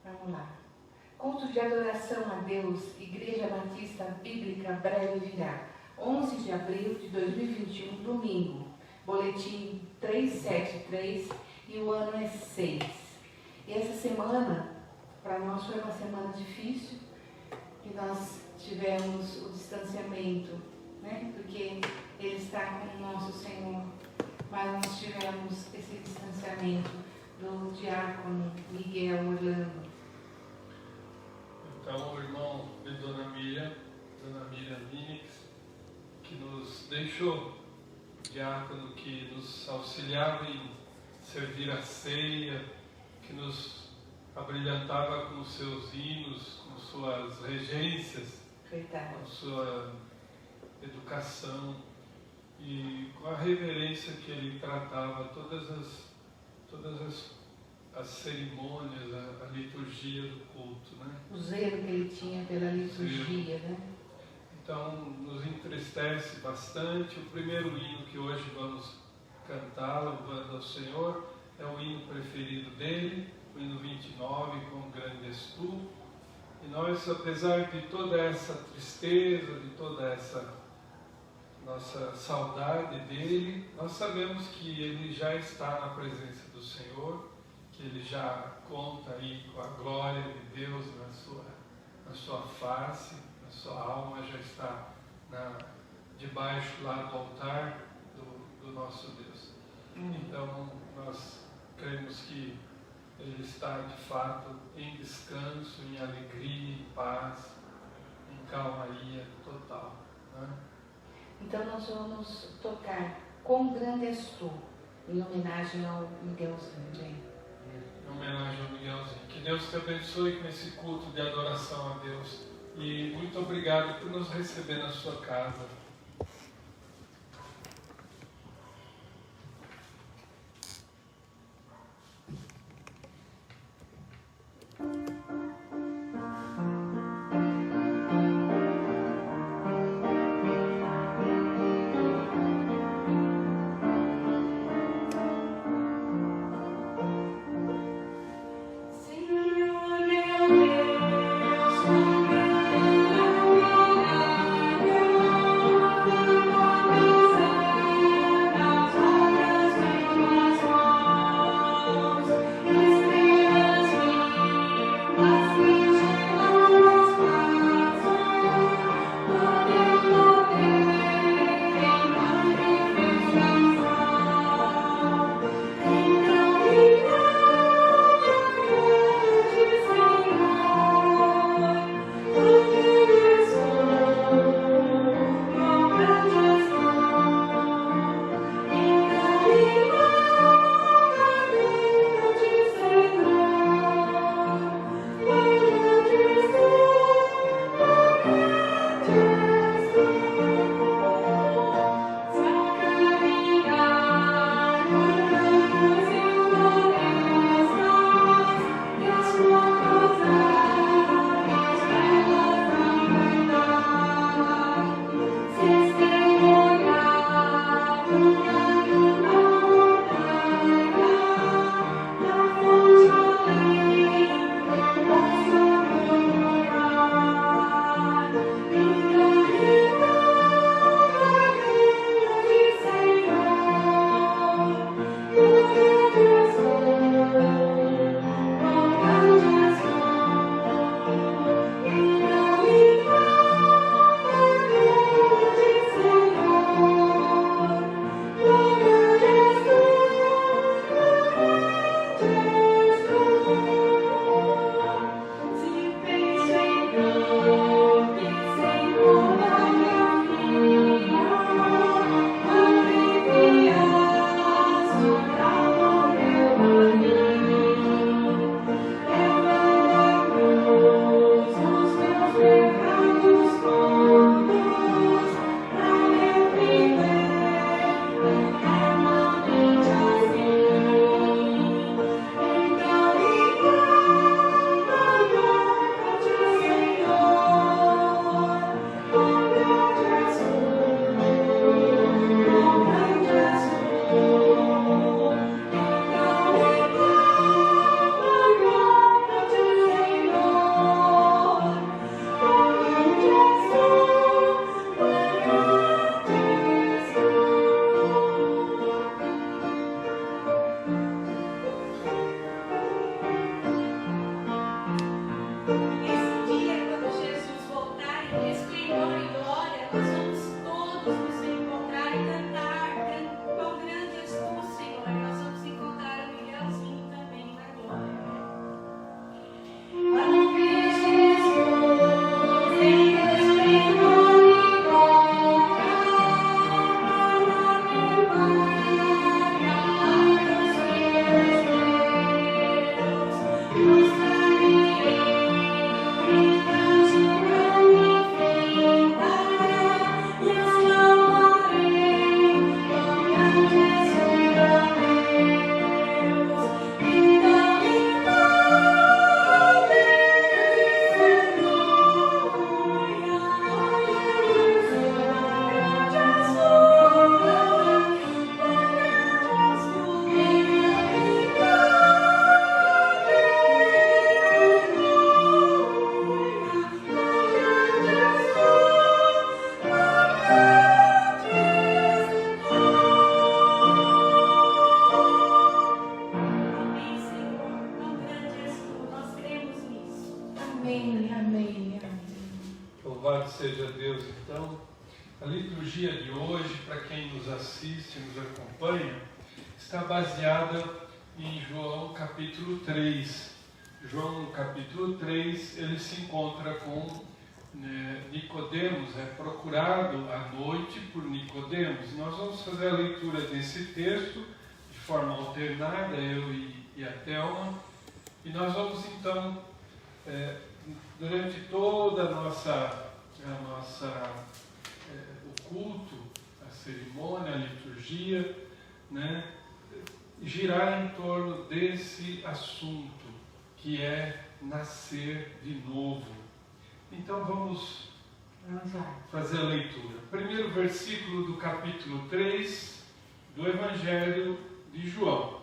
Vamos lá. Culto de adoração a Deus, Igreja Batista Bíblica Breve Virá. 11 de abril de 2021, domingo. Boletim 373 e o ano é 6. E essa semana, para nós foi uma semana difícil, que nós tivemos o distanciamento, né? Porque Ele está com o nosso Senhor, mas nós tivemos esse distanciamento do diácono Miguel Orlando. Então, o irmão de Dona Miriam Minix, que nos deixou, diácono que nos auxiliava em servir a ceia, que nos abrilhantava com seus hinos, com suas regências, com sua educação e com a reverência que ele tratava todas as cerimônias, a liturgia do culto, né? O zelo que ele tinha pela liturgia, né? Então, nos entristece bastante. O primeiro hino que hoje vamos cantar, louvando ao Senhor, é o hino preferido dele, o hino 29, Com Grande És Tu. E nós, apesar de toda essa tristeza, de toda essa nossa saudade dele, nós sabemos que ele já está na presença do Senhor, que ele já conta aí com a glória de Deus na sua face, na sua alma, já está debaixo lá do altar do nosso Deus. Então, nós cremos que ele está de fato em descanso, em alegria, em paz, em calmaria total, né? Então nós vamos tocar Com Grande És Tu, em homenagem ao Miguelzinho. Em homenagem ao Miguelzinho. Que Deus te abençoe com esse culto de adoração a Deus. E muito obrigado por nos receber na sua casa. Senhor, meu Deus, Amém, amém, amém. Louvado seja Deus, então. A liturgia de hoje, para quem nos assiste, nos acompanha, está baseada em João capítulo 3. João capítulo 3, ele se encontra com Nicodemos, é procurado à noite por Nicodemos. Nós vamos fazer a leitura desse texto de forma alternada, eu e a Thelma, e nós vamos então, durante toda o culto, a cerimônia, a liturgia, girar em torno desse assunto, que é nascer de novo. Então vamos fazer a leitura. Primeiro versículo do capítulo 3 do Evangelho de João.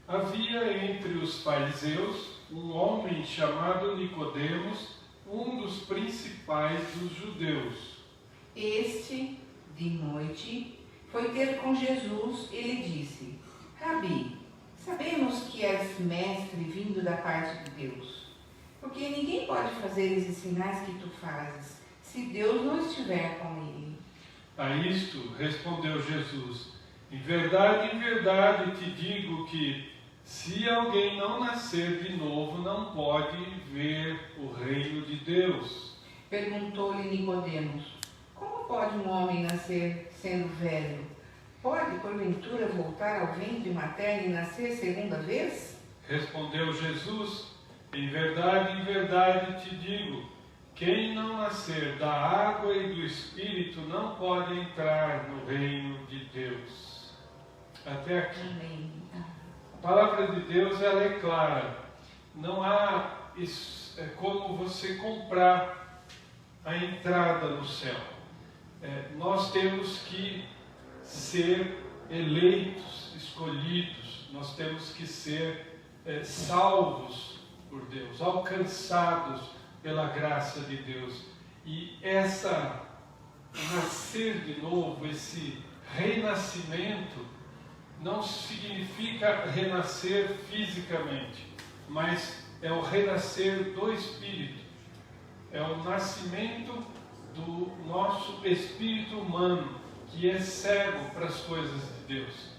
Havia entre os fariseus um homem chamado Nicodemos, um dos principais dos judeus. Este, de noite, foi ter com Jesus e lhe disse: Rabi, sabemos que és mestre vindo da parte de Deus, porque ninguém pode fazer esses sinais que tu fazes, se Deus não estiver com ele. A isto respondeu Jesus: em verdade te digo que, se alguém não nascer de novo, não pode ver o reino de Deus. Perguntou-lhe Nicodemos: como pode um homem nascer sendo velho? Pode, porventura, voltar ao ventre materno e nascer segunda vez? Respondeu Jesus: em verdade te digo, quem não nascer da água e do Espírito não pode entrar no reino de Deus. Até aqui. Amém. A palavra de Deus, ela é clara. Não há como você comprar a entrada no céu. Nós temos que ser eleitos, escolhidos, nós temos que ser salvos por Deus, alcançados pela graça de Deus. E nascer de novo, esse renascimento, não significa renascer fisicamente, mas é o renascer do Espírito, é o nascimento do nosso espírito humano, que é cego para as coisas de Deus.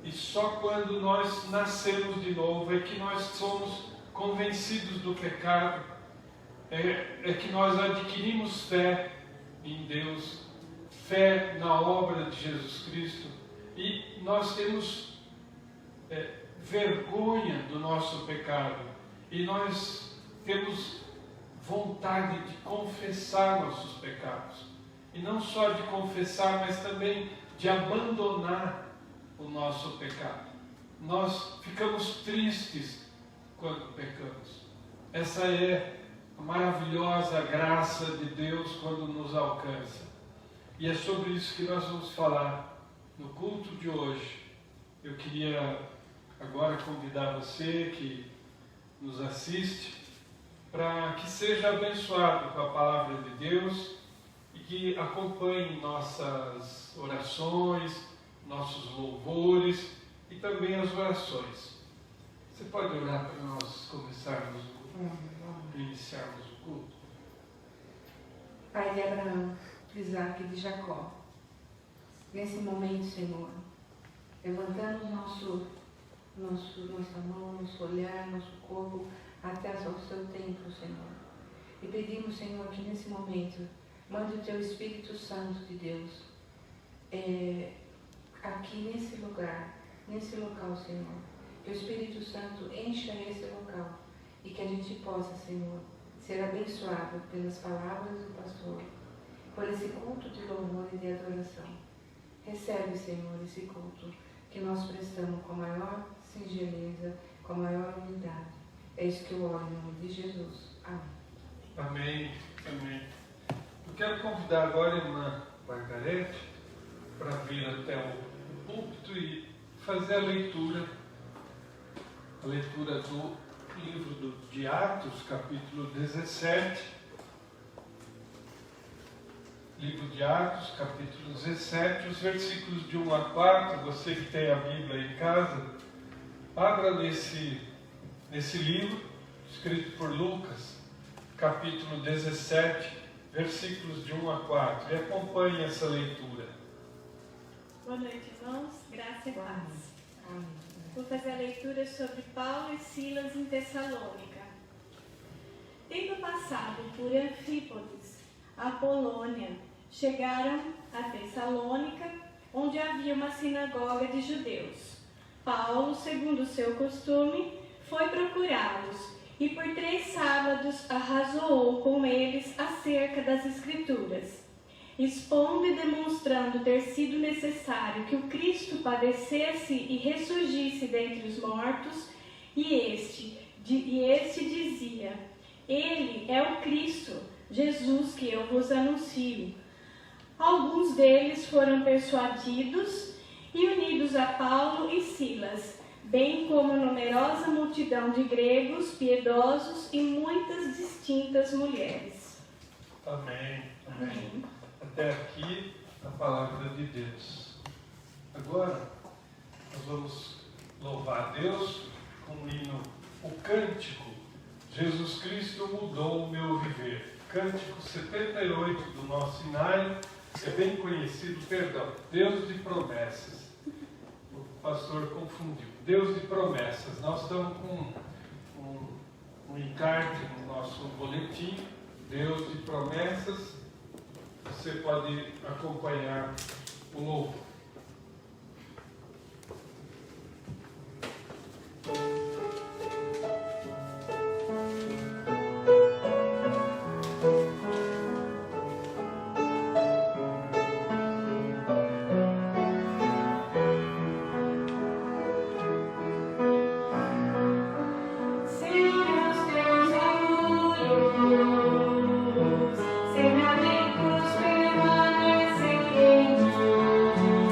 E só quando nós nascemos de novo é que nós somos convencidos do pecado, é que nós adquirimos fé em Deus, fé na obra de Jesus Cristo, e nós temos vergonha do nosso pecado, e nós temos vontade de confessar nossos pecados. E não só de confessar, mas também de abandonar o nosso pecado. Nós ficamos tristes quando pecamos. Essa é a maravilhosa graça de Deus quando nos alcança. E é sobre isso que nós vamos falar no culto de hoje. Eu queria agora convidar você que nos assiste para que seja abençoado com a palavra de Deus e que acompanhe nossas orações, nossos louvores e também as orações. Você pode orar para nós começarmos iniciarmos o culto? Pai de Abraão, de Isaac e de Jacó, nesse momento, Senhor, levantamos nossa mão, nosso olhar, nosso corpo até ao seu templo, Senhor. E pedimos, Senhor, que nesse momento mande o teu Espírito Santo de Deus aqui nesse lugar, nesse local, Senhor. Que o Espírito Santo encha esse local e que a gente possa, Senhor, ser abençoado pelas palavras do pastor, por esse culto de louvor e de adoração. Recebe, Senhor, esse culto que nós prestamos com a maior singeleza, com a maior humildade. É isso que eu oro em nome de Jesus. Amém. Amém. Amém. Eu quero convidar agora a irmã Margarete para vir até o púlpito e fazer a leitura do livro de Atos, capítulo 17. Livro de Atos, capítulo 17, os versículos de 1 a 4. Você que tem a Bíblia em casa, abra nesse livro, escrito por Lucas, capítulo 17, versículos de 1 a 4, e acompanhe essa leitura. Boa noite, irmãos. Graça e paz. Amém. Vou fazer a leitura sobre Paulo e Silas em Tessalônica. Tendo passado por Anfípolis, a Polônia, chegaram a Tessalônica, onde havia uma sinagoga de judeus. Paulo, segundo o seu costume, foi procurá-los e por 3 sábados arrazoou com eles acerca das Escrituras, expondo e demonstrando ter sido necessário que o Cristo padecesse e ressurgisse dentre os mortos, e este dizia: Ele é o Cristo, Jesus que eu vos anuncio. Alguns deles foram persuadidos e unidos a Paulo e Silas, bem como numerosa multidão de gregos piedosos e muitas distintas mulheres. Amém. Amém. Até aqui a palavra de Deus. Agora nós vamos louvar a Deus com o hino, o cântico Jesus Cristo mudou o meu viver. Cântico 78 do nosso hinário, é bem conhecido, Deus de promessas. O pastor confundiu. Deus de promessas. Nós estamos com um encarte no nosso boletim, Deus de promessas. Você pode acompanhar o louvor. Sem amigos permanecem em ti.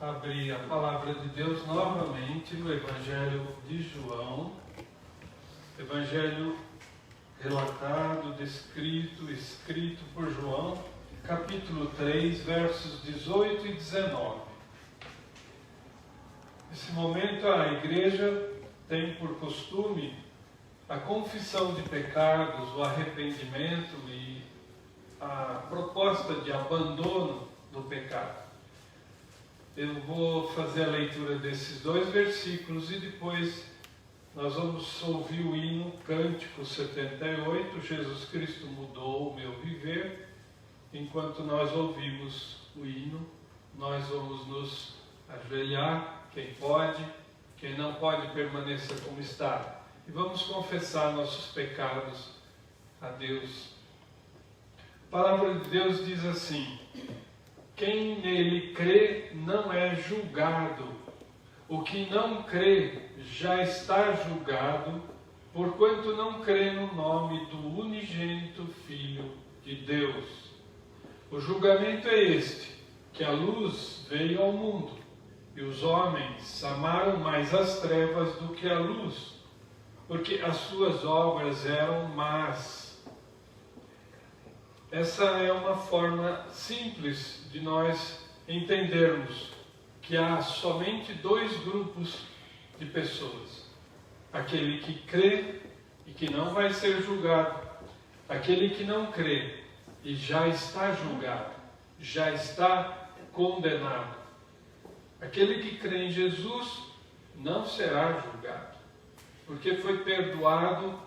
abrir a palavra de Deus novamente no Evangelho de João, Evangelho relatado, descrito, escrito por João, capítulo 3, versos 18 e 19. Nesse momento a igreja tem por costume a confissão de pecados, o arrependimento e a proposta de abandono do pecado. Eu vou fazer a leitura desses 2 versículos e depois nós vamos ouvir o hino Cântico 78, Jesus Cristo mudou o meu viver. Enquanto nós ouvimos o hino, nós vamos nos ajoelhar, quem pode, quem não pode permaneça como está. E vamos confessar nossos pecados a Deus. A palavra de Deus diz assim: quem nele crê não é julgado. O que não crê já está julgado, porquanto não crê no nome do unigênito Filho de Deus. O julgamento é este, que a luz veio ao mundo, e os homens amaram mais as trevas do que a luz, porque as suas obras eram más. Essa é uma forma simples de nós entendermos que há somente 2 grupos de pessoas. Aquele que crê e que não vai ser julgado. Aquele que não crê e já está julgado, já está condenado. Aquele que crê em Jesus não será julgado, porque foi perdoado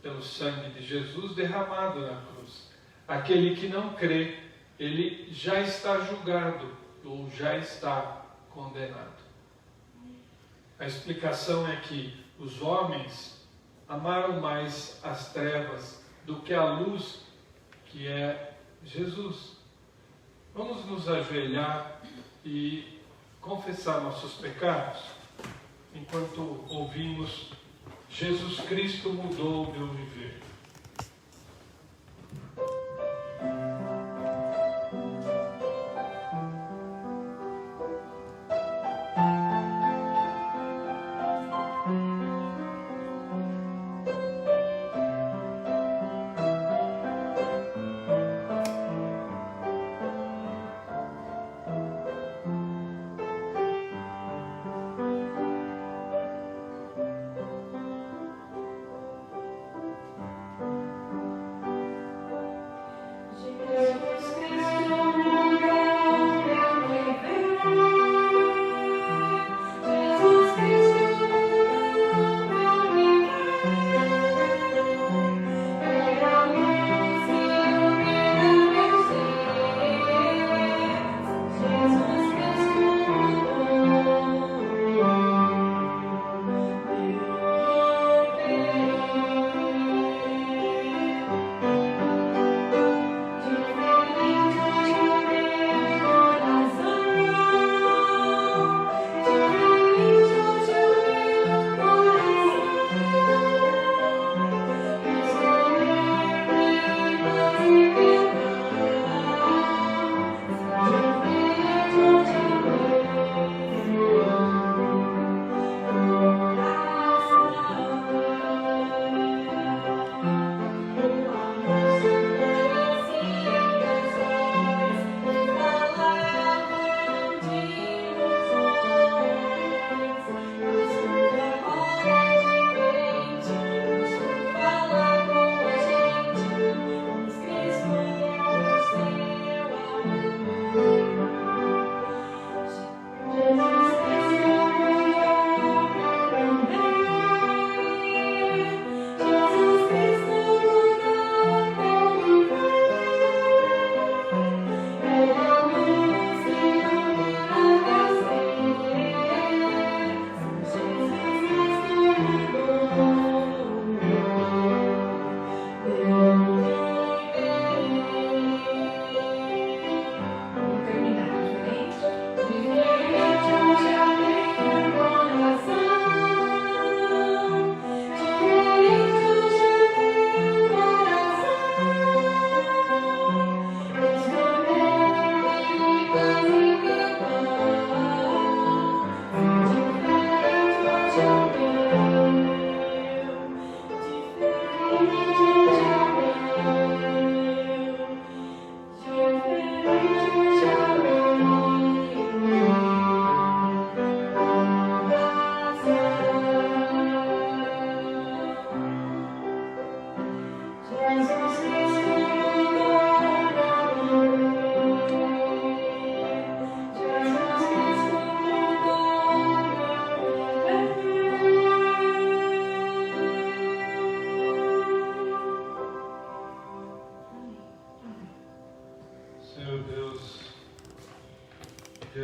pelo sangue de Jesus derramado na cruz. Aquele que não crê, ele já está julgado ou já está condenado. A explicação é que os homens amaram mais as trevas do que a luz, que é Jesus. Vamos nos ajoelhar e confessar nossos pecados enquanto ouvimos Jesus Cristo mudou o meu viver.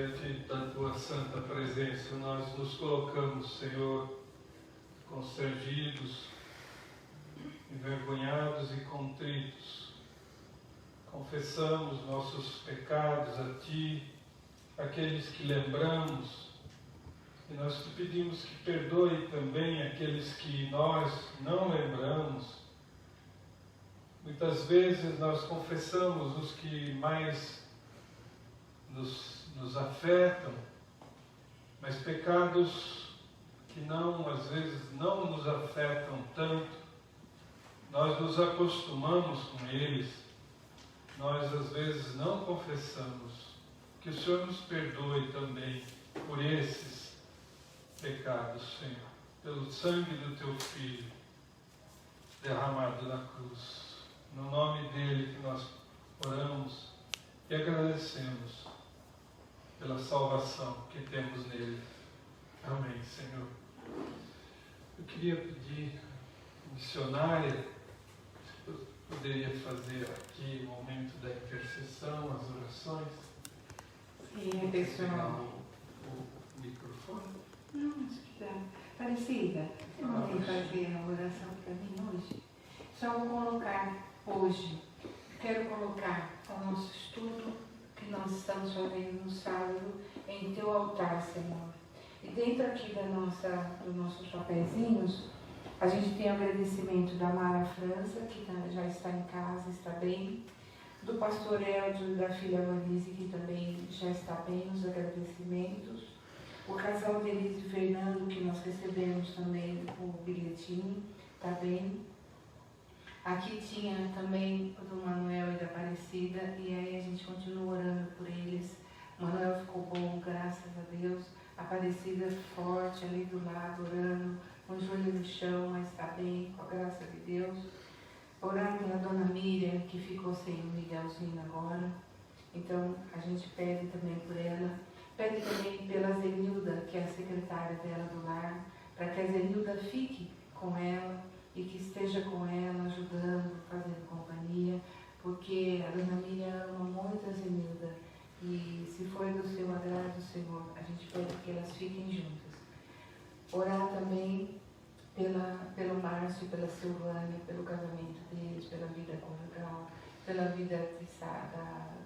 diante da Tua santa presença, nós nos colocamos, Senhor, constrangidos, envergonhados e contritos. Confessamos nossos pecados a Ti, aqueles que lembramos, e nós Te pedimos que perdoe também aqueles que nós não lembramos. Muitas vezes nós confessamos os que mais nos afetam, mas pecados que às vezes não nos afetam tanto, nós nos acostumamos com eles, nós às vezes não confessamos. Que o Senhor nos perdoe também por esses pecados, Senhor, pelo sangue do Teu Filho derramado na cruz. No nome dele que nós oramos e agradecemos pela salvação que temos nele. Amém, Senhor. Eu queria pedir à missionária, se eu poderia fazer aqui o momento da intercessão, as orações. Sim, pessoal. O microfone. Não, acho que dá. Parecida, você não vem fazer a oração para mim hoje? Só vou colocar hoje, quero colocar o nosso estudo que nós estamos fazendo no sábado em Teu altar, Senhor. E dentro aqui dos nossos papeizinhos, a gente tem o agradecimento da Mara França, que já está em casa, está bem, do pastor Eldio e da filha Manise, que também já está bem, nos agradecimentos, o casal Denise e Fernando, que nós recebemos também o bilhetinho, está bem. Aqui tinha também o do Manuel e da Aparecida, e aí a gente continua orando por eles. O Manuel ficou bom, graças a Deus. A Aparecida forte ali do lado, orando, com o joelho no chão, mas está bem, com a graça de Deus. Orando pela Dona Miriam, que ficou sem o Miguelzinho agora. Então, a gente pede também por ela. Pede também pela Zenilda, que é a secretária dela do lar, para que a Zenilda fique com ela e que esteja com ela, ajudando, fazendo companhia, porque a Dona Miriam ama muito a Zenilda. E se for do seu agrado, Senhor, a gente pede que elas fiquem juntas. Orar também pelo Márcio, pela Silvânia, pelo casamento deles, pela vida conjugal, pela vida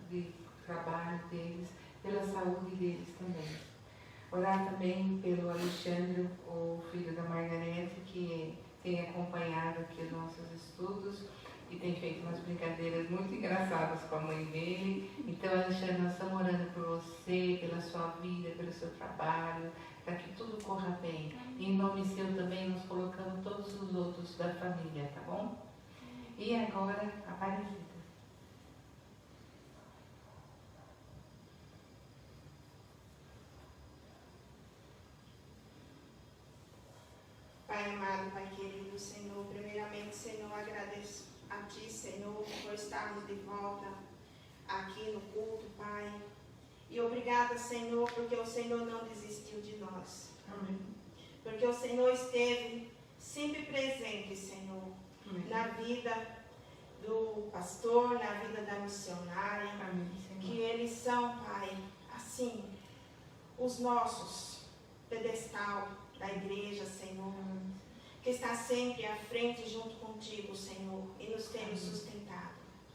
de trabalho deles, pela saúde deles também. Orar também pelo Alexandre, o filho da Margarete, que tem acompanhado aqui os nossos estudos e tem feito umas brincadeiras muito engraçadas com a mãe dele. Então, Alexandre, nós estamos orando por você, pela sua vida, pelo seu trabalho, para que tudo corra bem. E em nome seu também nós colocamos todos os outros da família, tá bom? E agora, Aparecida. Pai amado, Pai querido, Senhor, primeiramente, Senhor, agradeço a Ti, Senhor, por estarmos de volta aqui no culto, Pai. E obrigada, Senhor, porque o Senhor não desistiu de nós. Amém. Porque o Senhor esteve sempre presente, Senhor, Amém. na vida do pastor, na vida da missionária. Amém, Senhor. Que eles são, Pai, assim, os nossos pedestal da igreja, Senhor, que está sempre à frente junto contigo, Senhor, e nos tem nos sustentado.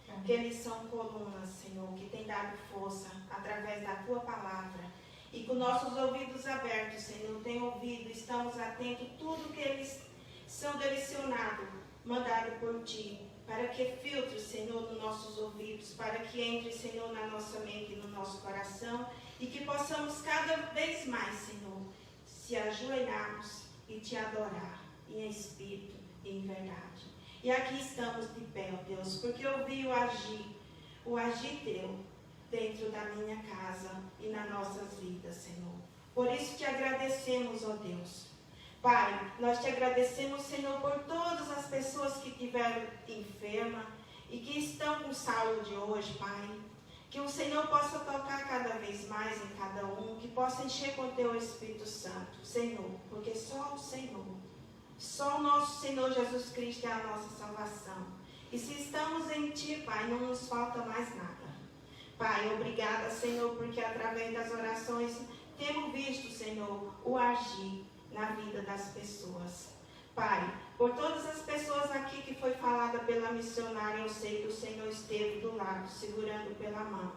Amém. Que eles são colunas, Senhor, que tem dado força através da Tua palavra. E com nossos ouvidos abertos, Senhor, tem ouvido, estamos atentos a tudo que eles são direcionados, mandado por Ti, para que filtre, Senhor, nos nossos ouvidos, para que entre, Senhor, na nossa mente e no nosso coração, e que possamos cada vez mais, Senhor, se ajoelharmos e Te adorar, em espírito e em verdade. E aqui estamos de pé, ó Deus, porque eu vi o agir Teu dentro da minha casa e nas nossas vidas, Senhor. Por isso Te agradecemos, ó Deus. Pai, nós Te agradecemos, Senhor, por todas as pessoas que estiveram enfermas e que estão com saúde hoje, Pai. Que o Senhor possa tocar cada vez mais em cada um, que possa encher com o Teu Espírito Santo, Senhor, porque só o Senhor, só o nosso Senhor Jesus Cristo é a nossa salvação. E se estamos em Ti, Pai, não nos falta mais nada. Pai, obrigada, Senhor, porque através das orações temos visto, Senhor, o agir na vida das pessoas. Pai, por todas as pessoas aqui que foi falada pela missionária, eu sei que o Senhor esteve do lado, segurando pela mão.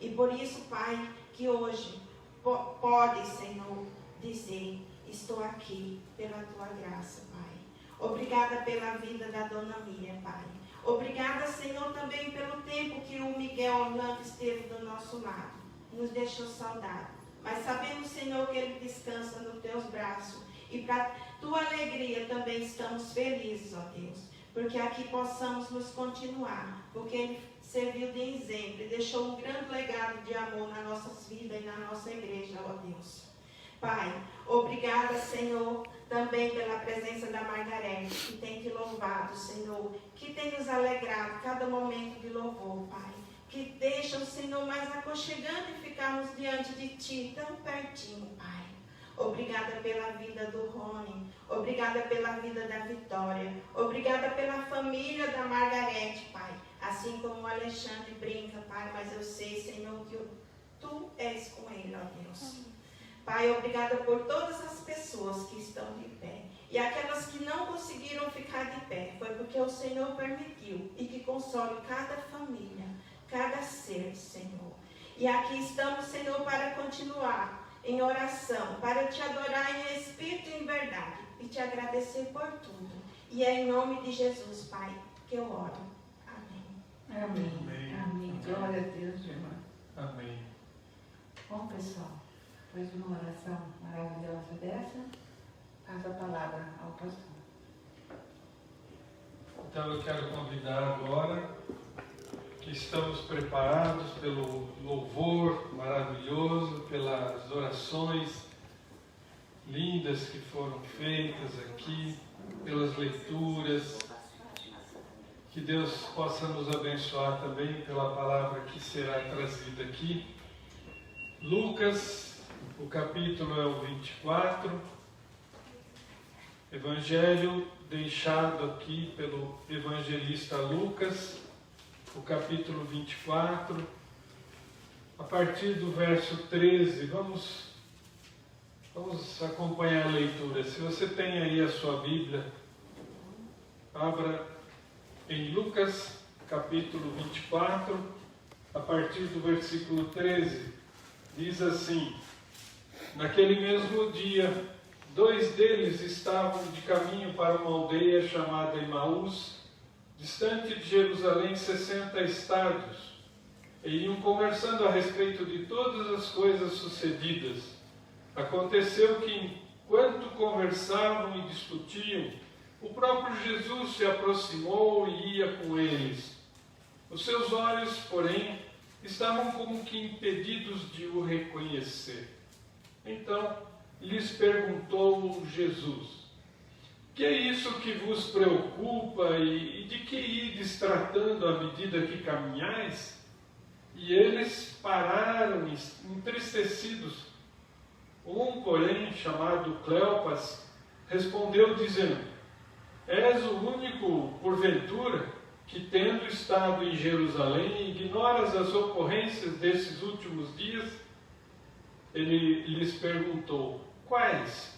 E por isso, Pai, que hoje pode, Senhor, dizer, estou aqui pela Tua graça, Pai. Obrigada pela vida da Dona Miriam, Pai. Obrigada, Senhor, também pelo tempo que o Miguel Orlando esteve do nosso lado. Nos deixou saudade. Mas sabemos, Senhor, que ele descansa nos Teus braços. E para Tua alegria também estamos felizes, ó Deus. Porque aqui possamos nos continuar. Porque Ele serviu de exemplo e deixou um grande legado de amor nas nossas vidas e na nossa igreja, ó Deus. Pai, obrigada, Senhor, também pela presença da Margarete, que tem te louvado, Senhor, que tem nos alegrado cada momento de louvor, Pai, que deixa o Senhor mais aconchegante e ficarmos diante de Ti, tão pertinho, Pai. Obrigada pela vida do Rony, obrigada pela vida da Vitória, obrigada pela família da Margarete, Pai, assim como o Alexandre brinca, Pai, mas eu sei, Senhor, que Tu és com ele, ó Deus. Pai, obrigada por todas as pessoas que estão de pé. E aquelas que não conseguiram ficar de pé, foi porque o Senhor permitiu. E que console cada família, cada ser, Senhor. E aqui estamos, Senhor, para continuar em oração, para Te adorar em espírito e em verdade. E Te agradecer por tudo. E é em nome de Jesus, Pai, que eu oro. Amém. Amém. Amém. Amém. Glória a Deus, irmã. Amém. Bom, pessoal, depois de uma oração maravilhosa dessa, passo a palavra ao pastor. Então eu quero convidar agora que estamos preparados pelo louvor maravilhoso, pelas orações lindas que foram feitas aqui, pelas leituras. Que Deus possa nos abençoar também pela palavra que será trazida aqui. Lucas, o capítulo é o 24, Evangelho deixado aqui pelo evangelista Lucas, o capítulo 24, a partir do verso 13, vamos acompanhar a leitura. Se você tem aí a sua Bíblia, abra em Lucas, capítulo 24, a partir do versículo 13, diz assim: naquele mesmo dia, 2 deles estavam de caminho para uma aldeia chamada Emaús, distante de Jerusalém 60 estádios, e iam conversando a respeito de todas as coisas sucedidas. Aconteceu que, enquanto conversavam e discutiam, o próprio Jesus se aproximou e ia com eles. Os seus olhos, porém, estavam como que impedidos de o reconhecer. Então lhes perguntou Jesus: que é isso que vos preocupa e de que ides tratando à medida que caminhais? E eles pararam entristecidos. Um, porém, chamado Cleopas, respondeu dizendo: és o único, porventura, que tendo estado em Jerusalém, ignoras as ocorrências desses últimos dias? Ele lhes perguntou: quais?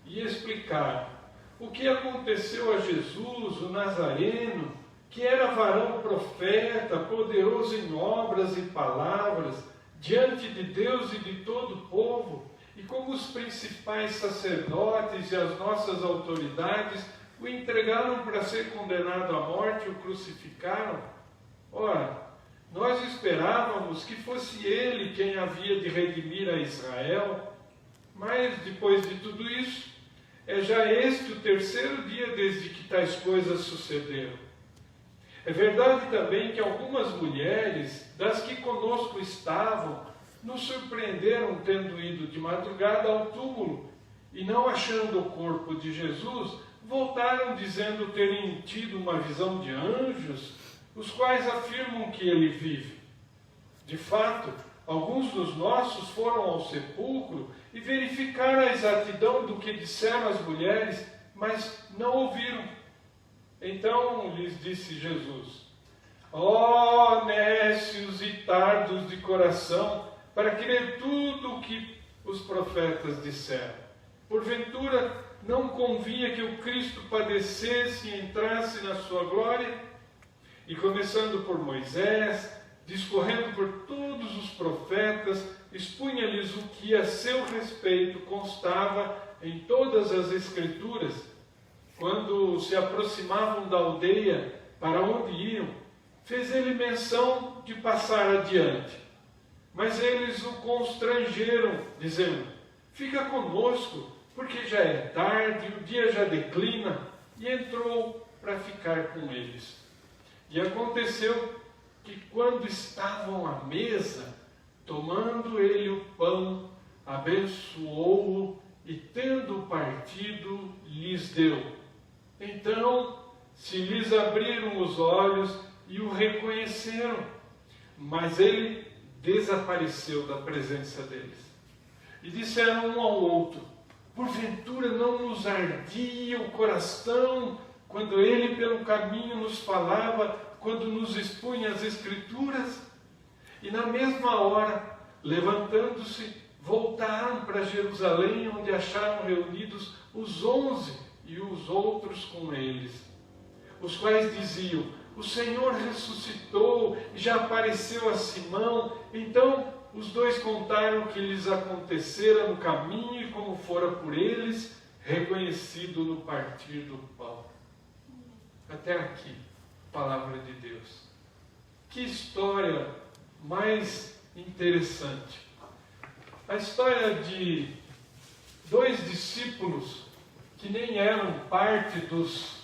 E explicaram o que aconteceu a Jesus, o Nazareno, que era varão profeta, poderoso em obras e palavras, diante de Deus e de todo o povo, e como os principais sacerdotes e as nossas autoridades o entregaram para ser condenado à morte e o crucificaram. Ora, nós esperávamos que fosse ele quem havia de redimir a Israel, mas depois de tudo isso, é já este o 3º dia desde que tais coisas sucederam. É verdade também que algumas mulheres, das que conosco estavam, nos surpreenderam tendo ido de madrugada ao túmulo e, não achando o corpo de Jesus, voltaram dizendo terem tido uma visão de anjos, os quais afirmam que ele vive. De fato, alguns dos nossos foram ao sepulcro e verificaram a exatidão do que disseram as mulheres, mas não ouviram. Então lhes disse Jesus: Ó nécios e tardos de coração, para crer tudo o que os profetas disseram. Porventura, não convinha que o Cristo padecesse e entrasse na sua glória? E começando por Moisés, discorrendo por todos os profetas, expunha-lhes o que a seu respeito constava em todas as Escrituras. Quando se aproximavam da aldeia para onde iam, fez ele menção de passar adiante. Mas eles o constrangeram, dizendo: fica conosco, porque já é tarde, o dia já declina. E entrou para ficar com eles. E aconteceu que, quando estavam à mesa, tomando ele o pão, abençoou-o e, tendo partido, lhes deu. Então se lhes abriram os olhos e o reconheceram, mas ele desapareceu da presença deles. E disseram um ao outro: porventura não nos ardia o coração quando ele pelo caminho nos falava, quando nos expunha as Escrituras? E na mesma hora, levantando-se, voltaram para Jerusalém, onde acharam reunidos os 11 e os outros com eles, os quais diziam: o Senhor ressuscitou e já apareceu a Simão. Então os dois contaram o que lhes acontecera no caminho e como fora por eles reconhecido no partir do pão. Até aqui, palavra de Deus. Que história mais interessante. A história de dois discípulos que nem eram parte dos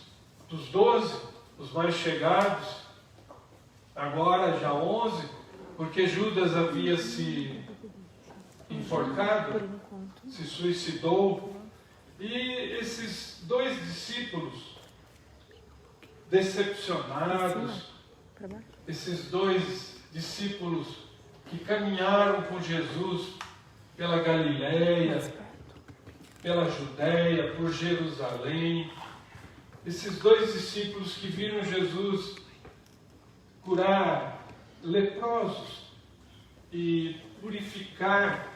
12, os mais chegados, agora já 11, porque Judas havia se enforcado, se suicidou. E esses dois discípulos decepcionados, esses dois discípulos que caminharam com Jesus pela Galileia, pela Judéia, por Jerusalém, esses dois discípulos que viram Jesus curar leprosos e purificar,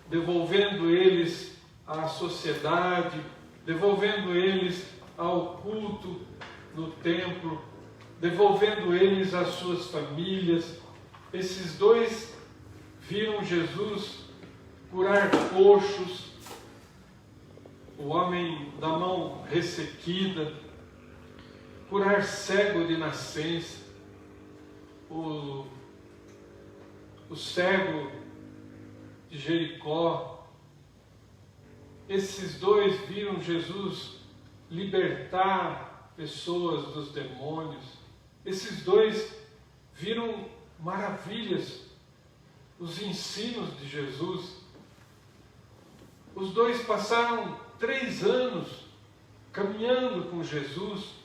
devolvendo eles à sociedade, devolvendo eles ao culto no templo, devolvendo eles às suas famílias. Esses dois viram Jesus curar coxos, o homem da mão ressequida, curar cego de nascença, o cego de Jericó. Esses dois viram Jesus libertar pessoas dos demônios. Esses dois viram maravilhas, os ensinos de Jesus. Os dois passaram 3 anos caminhando com Jesus,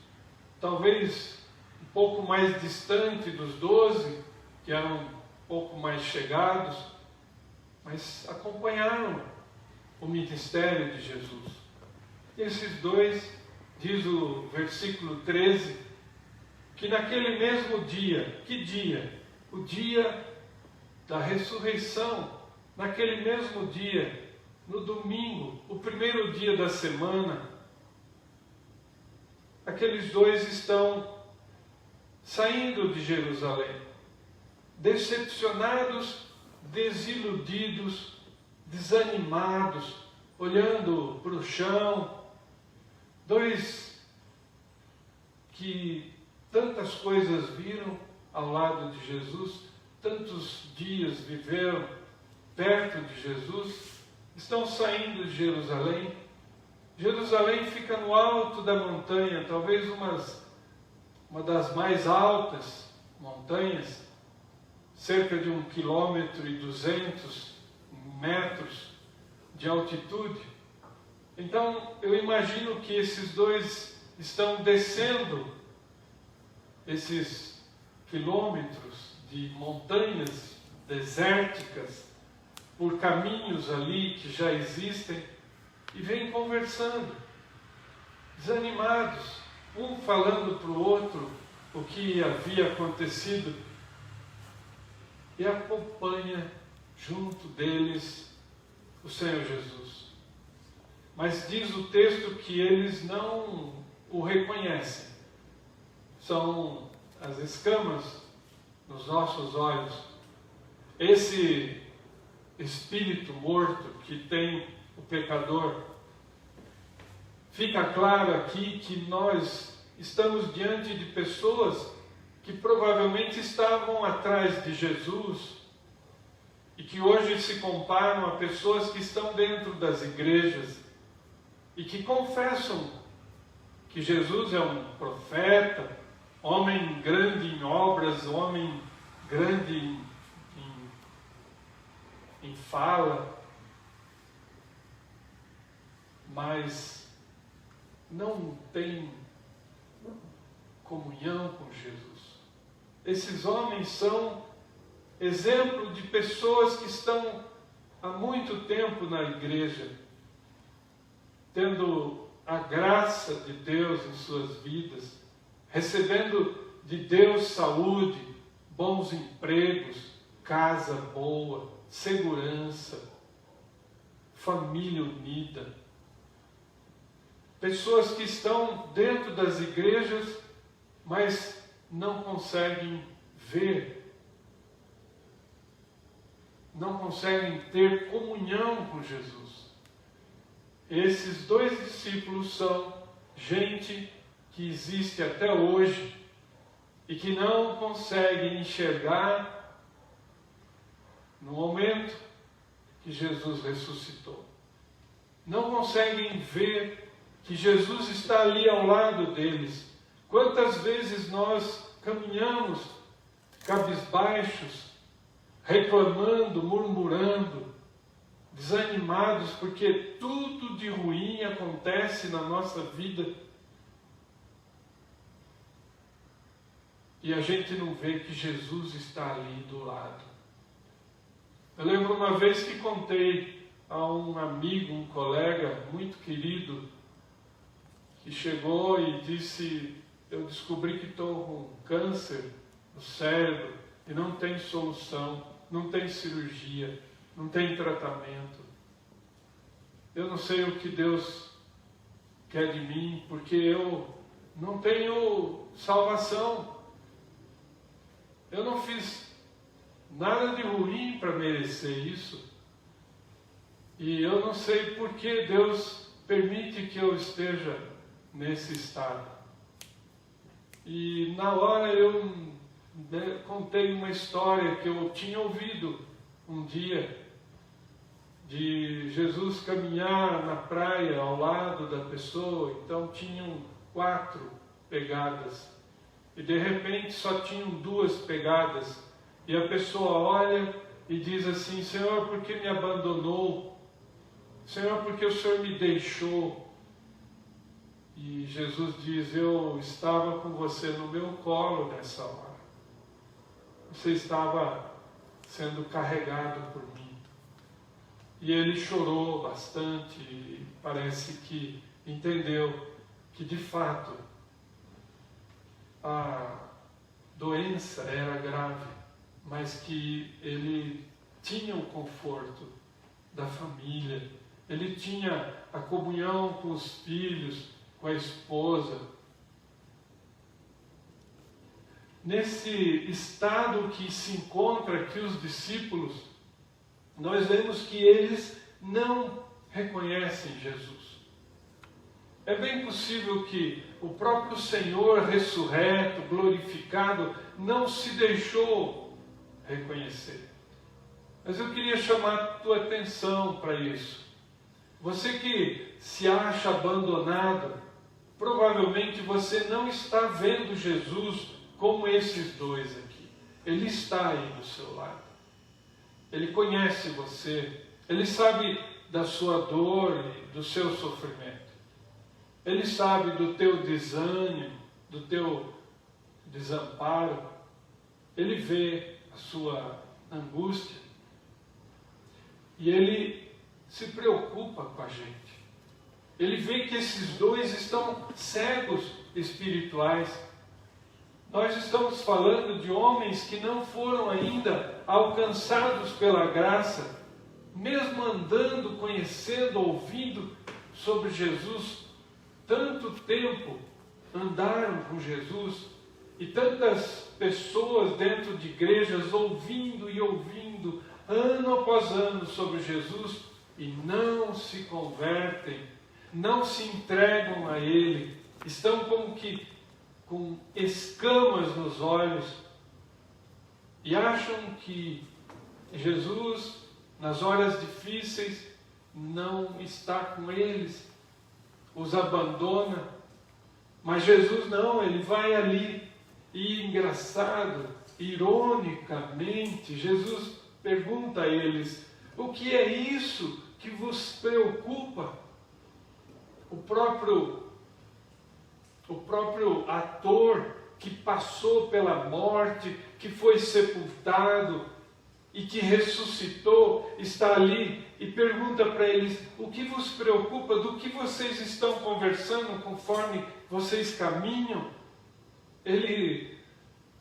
talvez um pouco mais distante dos 12, que eram um pouco mais chegados, mas acompanharam o ministério de Jesus. E esses dois, diz o versículo 13, que naquele mesmo dia, que dia? O dia da ressurreição, naquele mesmo dia, no domingo, o primeiro dia da semana, aqueles dois estão saindo de Jerusalém, decepcionados, desiludidos, desanimados, olhando para o chão. Dois que tantas coisas viram ao lado de Jesus, tantos dias viveram perto de Jesus, estão saindo de Jerusalém. Jerusalém fica no alto da montanha, talvez uma das mais altas montanhas, cerca de 1,2 km de altitude. Então eu imagino que esses dois estão descendo esses quilômetros de montanhas desérticas, por caminhos ali que já existem, e vêm conversando, desanimados, um falando para o outro o que havia acontecido e acompanha junto deles o Senhor Jesus. Mas diz o texto que eles não o reconhecem. São as escamas nos nossos olhos. Esse espírito morto que tem o pecador. Fica claro aqui que nós estamos diante de pessoas que provavelmente estavam atrás de Jesus e que hoje se comparam a pessoas que estão dentro das igrejas e que confessam que Jesus é um profeta, homem grande em obras, homem grande em fala, mas não tem comunhão com Jesus. Esses homens são exemplo de pessoas que estão há muito tempo na igreja, tendo a graça de Deus em suas vidas, recebendo de Deus saúde, bons empregos, casa boa, segurança, família unida. Pessoas que estão dentro das igrejas, mas não conseguem ver, não conseguem ter comunhão com Jesus. Esses dois discípulos são gente que existe até hoje e que não consegue enxergar no momento que Jesus ressuscitou. Não conseguem ver que Jesus está ali ao lado deles. Quantas vezes nós caminhamos cabisbaixos, reclamando, murmurando, desanimados, porque tudo de ruim acontece na nossa vida e a gente não vê que Jesus está ali do lado. Eu lembro uma vez que contei a um amigo, um colega muito querido, que chegou e disse: eu descobri que estou com câncer no cérebro e não tem solução, não tem cirurgia, não tem tratamento. Eu não sei o que Deus quer de mim, porque eu não tenho salvação. Eu não fiz nada de ruim para merecer isso. E eu não sei por que Deus permite que eu esteja nesse estado. E na hora eu contei uma história que eu tinha ouvido um dia, de Jesus caminhar na praia ao lado da pessoa. Então tinham 4 pegadas e de repente só tinham 2 pegadas, e a pessoa olha e diz assim: Senhor, por que me abandonou? Senhor, por que o Senhor me deixou? E Jesus diz: eu estava com você no meu colo nessa hora. Você estava sendo carregado por mim. E ele chorou bastante e parece que entendeu que de fato a doença era grave, mas que ele tinha o conforto da família, ele tinha a comunhão com os filhos, com a esposa. Nesse estado que se encontra aqui os discípulos, nós vemos que eles não reconhecem Jesus. É bem possível que o próprio Senhor ressurreto, glorificado, não se deixou reconhecer. Mas eu queria chamar a tua atenção para isso. Você que se acha abandonado, provavelmente você não está vendo Jesus como esses 2 aqui. Ele está aí do seu lado. Ele conhece você. Ele sabe da sua dor e do seu sofrimento. Ele sabe do teu desânimo, do teu desamparo. Ele vê a sua angústia. E Ele se preocupa com a gente. Ele vê que esses 2 estão cegos espirituais. Nós estamos falando de homens que não foram ainda alcançados pela graça, mesmo andando, conhecendo, ouvindo sobre Jesus, tanto tempo andaram com Jesus, e tantas pessoas dentro de igrejas ouvindo e ouvindo, ano após ano, sobre Jesus, e não se convertem, não se entregam a Ele, estão como que com escamas nos olhos, e acham que Jesus, nas horas difíceis, não está com eles, os abandona. Mas Jesus não, Ele vai ali, e engraçado, ironicamente, Jesus pergunta a eles: o que é isso que vos preocupa? O próprio ator que passou pela morte, que foi sepultado e que ressuscitou, está ali e pergunta para eles: o que vos preocupa? Do que vocês estão conversando conforme vocês caminham? Ele,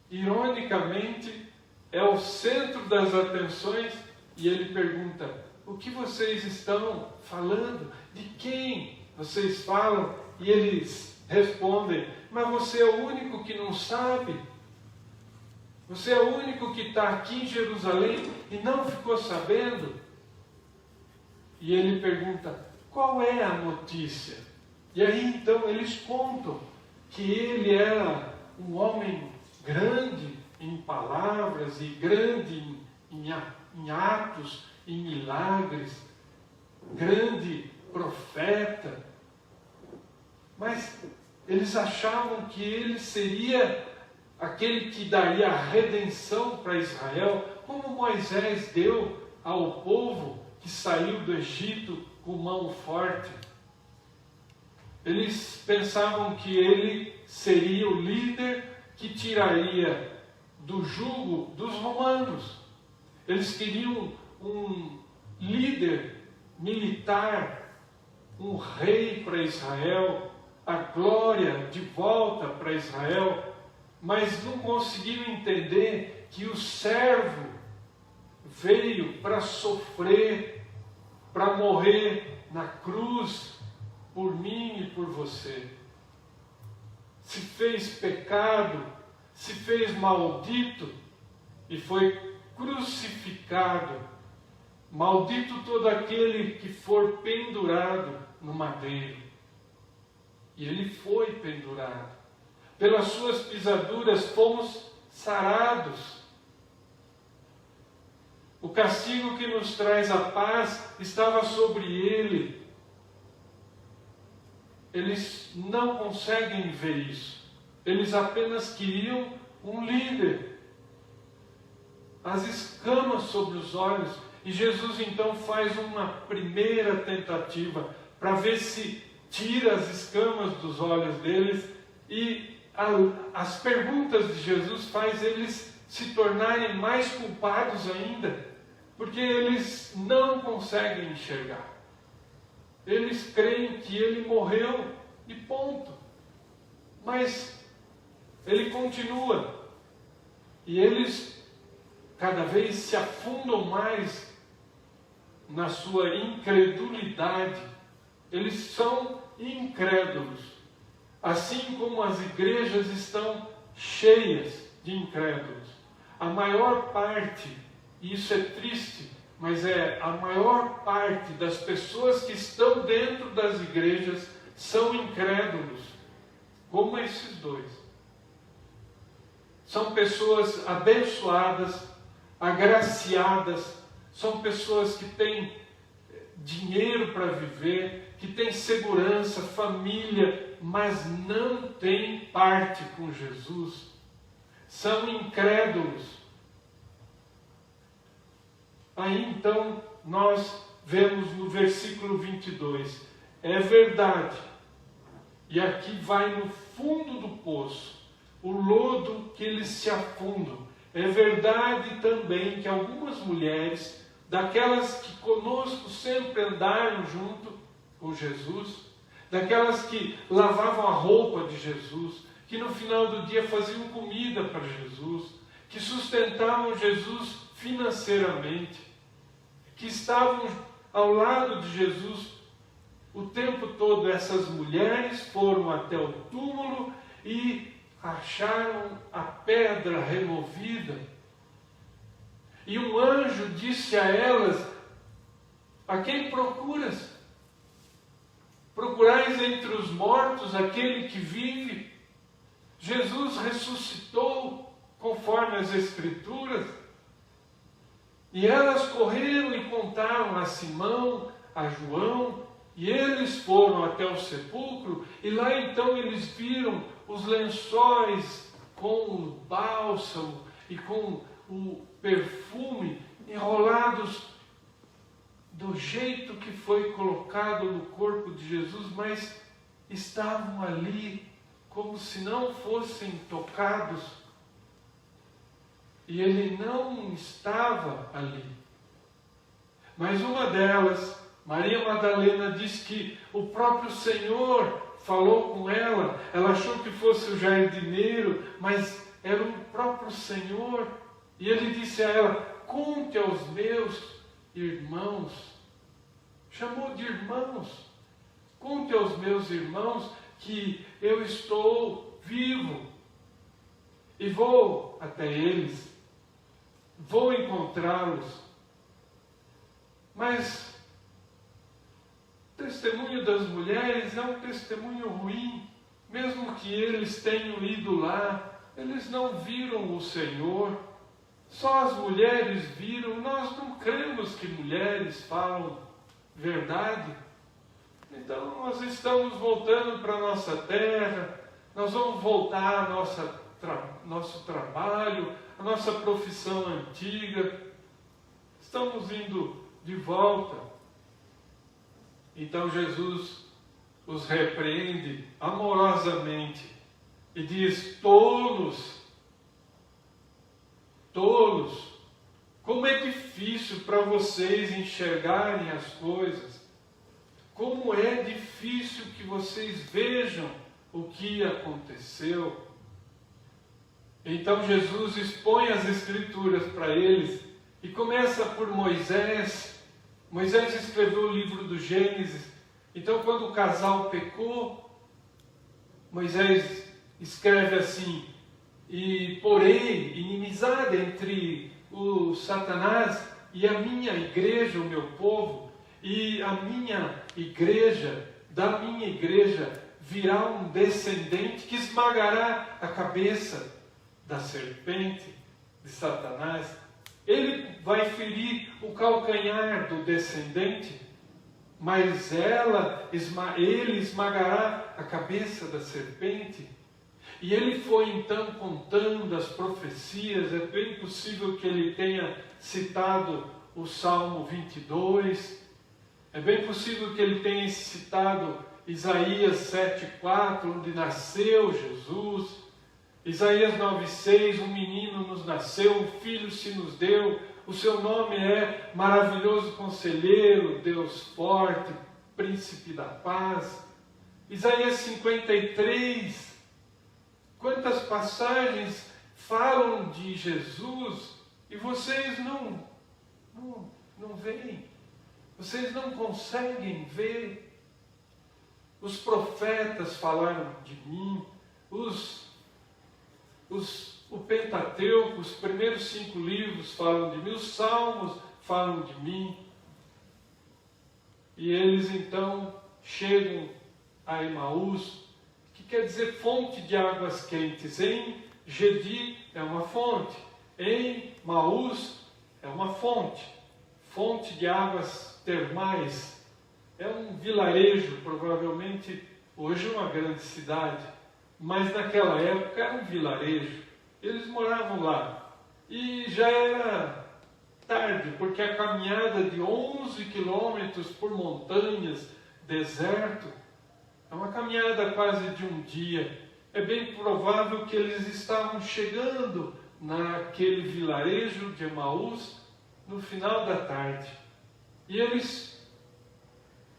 ironicamente, é o centro das atenções e ele pergunta: o que vocês estão falando? De quem vocês falam? E eles respondem: mas você é o único que não sabe. Você é o único que está aqui em Jerusalém e não ficou sabendo. E ele pergunta: qual é a notícia? E aí então eles contam que ele era um homem grande em palavras e grande em atos, em milagres, grande profeta. Mas eles achavam que ele seria aquele que daria a redenção para Israel, como Moisés deu ao povo que saiu do Egito com mão forte. Eles pensavam que ele seria o líder que tiraria do jugo dos romanos. Eles queriam um líder militar, um rei para Israel, a glória de volta para Israel, mas não conseguiram entender que o servo veio para sofrer, para morrer na cruz por mim e por você. Se fez pecado, se fez maldito e foi crucificado. Maldito todo aquele que for pendurado no madeiro. E ele foi pendurado. Pelas suas pisaduras fomos sarados. O castigo que nos traz a paz estava sobre ele. Eles não conseguem ver isso. Eles apenas queriam um líder. As escamas sobre os olhos. E Jesus então faz uma primeira tentativa para ver se tira as escamas dos olhos deles. E as perguntas de Jesus faz eles se tornarem mais culpados ainda, porque eles não conseguem enxergar. Eles creem que ele morreu e ponto. Mas ele continua. E eles cada vez se afundam mais na sua incredulidade. Eles são incrédulos. Assim como as igrejas estão cheias de incrédulos. A maior parte, e isso é triste, mas é a maior parte das pessoas que estão dentro das igrejas são incrédulos, como esses dois. São pessoas abençoadas, agraciadas, são pessoas que têm dinheiro para viver, que têm segurança, família, mas não têm parte com Jesus. São incrédulos. Aí então nós vemos no versículo 22, é verdade, e aqui vai no fundo do poço, o lodo que eles se afundam. É verdade também que algumas mulheres, daquelas que conosco sempre andaram junto com Jesus, daquelas que lavavam a roupa de Jesus, que no final do dia faziam comida para Jesus, que sustentavam Jesus financeiramente, que estavam ao lado de Jesus o tempo todo. Essas mulheres foram até o túmulo e acharam a pedra removida. E um anjo disse a elas: a quem procuras? Procurais entre os mortos aquele que vive? Jesus ressuscitou, conforme as Escrituras. E elas correram e contaram a Simão, a João, e eles foram até o sepulcro, e lá então eles viram os lençóis com o bálsamo e com o perfume enrolados do jeito que foi colocado no corpo de Jesus, mas estavam ali como se não fossem tocados. E ele não estava ali. Mas uma delas, Maria Madalena, diz que o próprio Senhor falou com ela. Ela achou que fosse o jardineiro, mas era o próprio Senhor. E ele disse a ela: conte aos meus irmãos. Chamou de irmãos. Conte aos meus irmãos que eu estou vivo. E vou até eles. Vou encontrá-los. Mas o testemunho das mulheres é um testemunho ruim. Mesmo que eles tenham ido lá, eles não viram o Senhor. Só as mulheres viram. Nós não cremos que mulheres falam verdade. Então nós estamos voltando para a nossa terra. Nós vamos voltar ao nosso trabalho, a nossa profissão antiga. Estamos indo de volta. Então Jesus os repreende amorosamente e diz: tolos, como é difícil para vocês enxergarem as coisas, como é difícil que vocês vejam o que aconteceu. Então Jesus expõe as Escrituras para eles e começa por Moisés. Moisés escreveu o livro do Gênesis. Então, quando o casal pecou, Moisés escreve assim: e porém inimizade entre o Satanás e a minha igreja, o meu povo, e a minha igreja, da minha igreja virá um descendente que esmagará a cabeça da serpente, de Satanás. Ele vai ferir o calcanhar do descendente, mas ele esmagará a cabeça da serpente. E ele foi então contando as profecias. É bem possível que ele tenha citado o Salmo 22, é bem possível que ele tenha citado Isaías 7,4, onde nasceu Jesus. Isaías 9,6, um menino nos nasceu, um filho se nos deu, o seu nome é Maravilhoso Conselheiro, Deus Forte, Príncipe da Paz. Isaías 53, quantas passagens falam de Jesus e vocês não veem, vocês não conseguem ver. Os profetas falaram de mim, o Pentateuco, os primeiros 5 livros falam de mim, os Salmos falam de mim. E eles então chegam a Emaús, que quer dizer fonte de águas quentes. Em Gedi é uma fonte, em Maús é uma fonte de águas termais. É um vilarejo, provavelmente hoje uma grande cidade, mas naquela época era um vilarejo. Eles moravam lá e já era tarde, porque a caminhada de 11 quilômetros por montanhas, deserto, é uma caminhada quase de um dia. É bem provável que eles estavam chegando naquele vilarejo de Emaús no final da tarde. E eles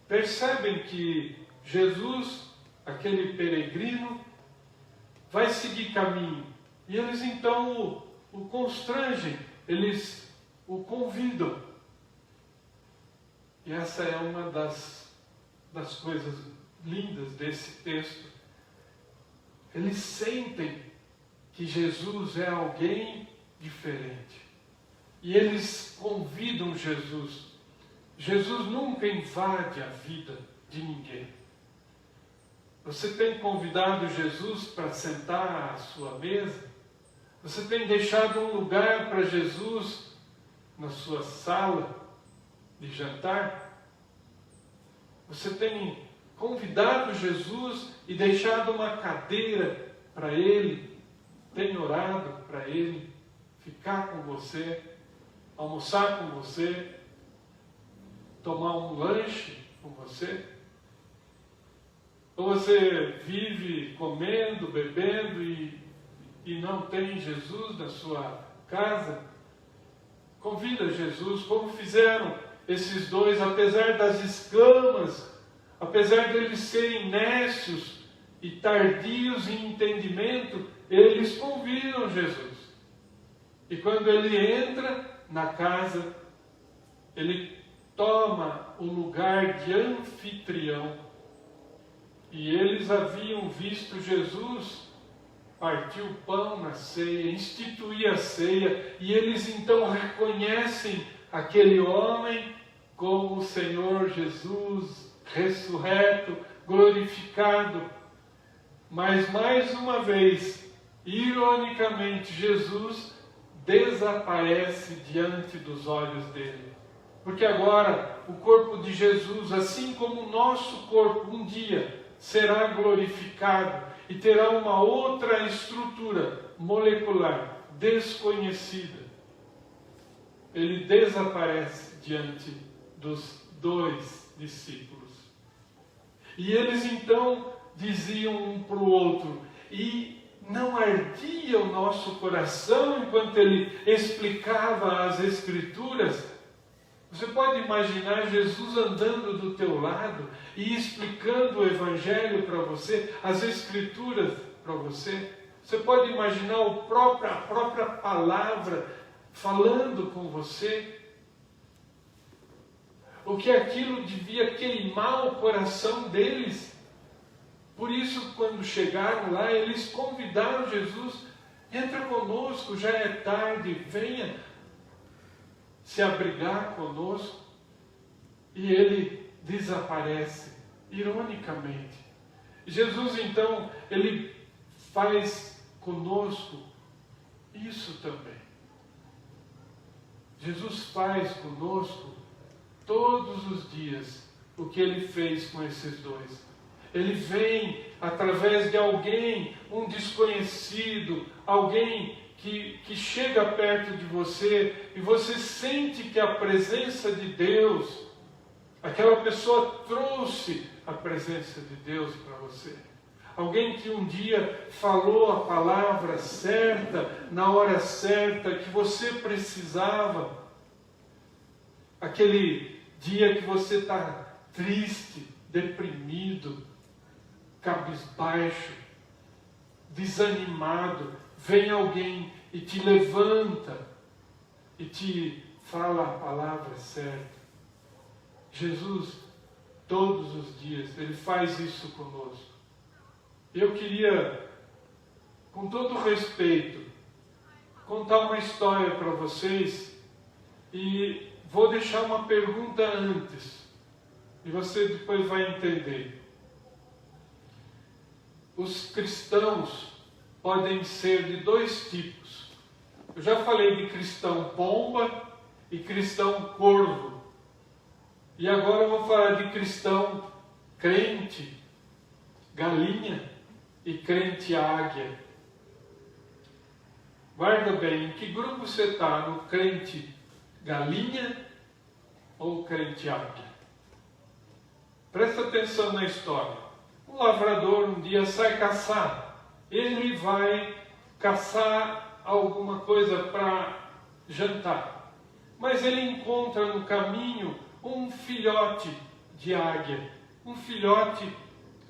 percebem que Jesus, aquele peregrino, vai seguir caminho. E eles então o constrangem, eles o convidam. E essa é uma das coisas lindas desse texto. Eles sentem que Jesus é alguém diferente. E eles convidam Jesus. Jesus nunca invade a vida de ninguém. Você tem convidado Jesus para sentar à sua mesa? Você tem deixado um lugar para Jesus na sua sala de jantar? Você tem convidado Jesus e deixado uma cadeira para Ele? Tem orado para Ele ficar com você, almoçar com você, tomar um lanche com você? Ou você vive comendo, bebendo e não tem Jesus na sua casa? Convida Jesus, como fizeram esses dois, apesar das escamas, apesar deles serem nécios e tardios em entendimento, eles convidam Jesus. E quando ele entra na casa, ele toma o lugar de anfitrião. E eles haviam visto Jesus partir o pão na ceia, instituir a ceia, e eles então reconhecem aquele homem como o Senhor Jesus, ressurreto, glorificado. Mas mais uma vez, ironicamente, Jesus desaparece diante dos olhos dele. Porque agora o corpo de Jesus, assim como o nosso corpo, um dia será glorificado e terá uma outra estrutura molecular desconhecida. Ele desaparece diante dos dois discípulos. E eles então diziam um para o outro: e não ardia o nosso coração enquanto ele explicava as Escrituras? Você pode imaginar Jesus andando do teu lado e explicando o Evangelho para você, as Escrituras para você? Você pode imaginar a própria palavra falando com você? O que aquilo devia queimar o coração deles. Por isso, quando chegaram lá, eles convidaram Jesus: entra conosco, já é tarde, venha se abrigar conosco. E ele desaparece, ironicamente. Jesus então, ele faz conosco isso também. Jesus faz conosco todos os dias o que ele fez com esses dois. Ele vem através de alguém, um desconhecido, alguém que chega perto de você e você sente que a presença de Deus, aquela pessoa trouxe a presença de Deus para você. Alguém que um dia falou a palavra certa, na hora certa, que você precisava. Aquele dia que você está triste, deprimido, cabisbaixo, desanimado, vem alguém e te levanta e te fala a palavra certa. Jesus, todos os dias, ele faz isso conosco. Eu queria, com todo respeito, contar uma história para vocês e vou deixar uma pergunta antes e você depois vai entender. Os cristãos podem ser de dois tipos. Eu já falei de cristão pomba e cristão corvo. E agora eu vou falar de cristão crente galinha e crente águia. Guarda bem, em que grupo você está? No crente galinha ou crente águia? Presta atenção na história. Um lavrador um dia sai caçar. Ele vai caçar alguma coisa para jantar. Mas ele encontra no caminho um filhote de águia. Um filhote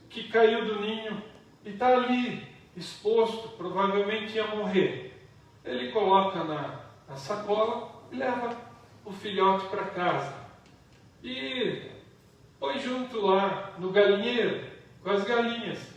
que caiu do ninho e está ali, exposto, provavelmente ia morrer. Ele coloca na sacola e leva o filhote para casa. E põe junto lá no galinheiro, com as galinhas.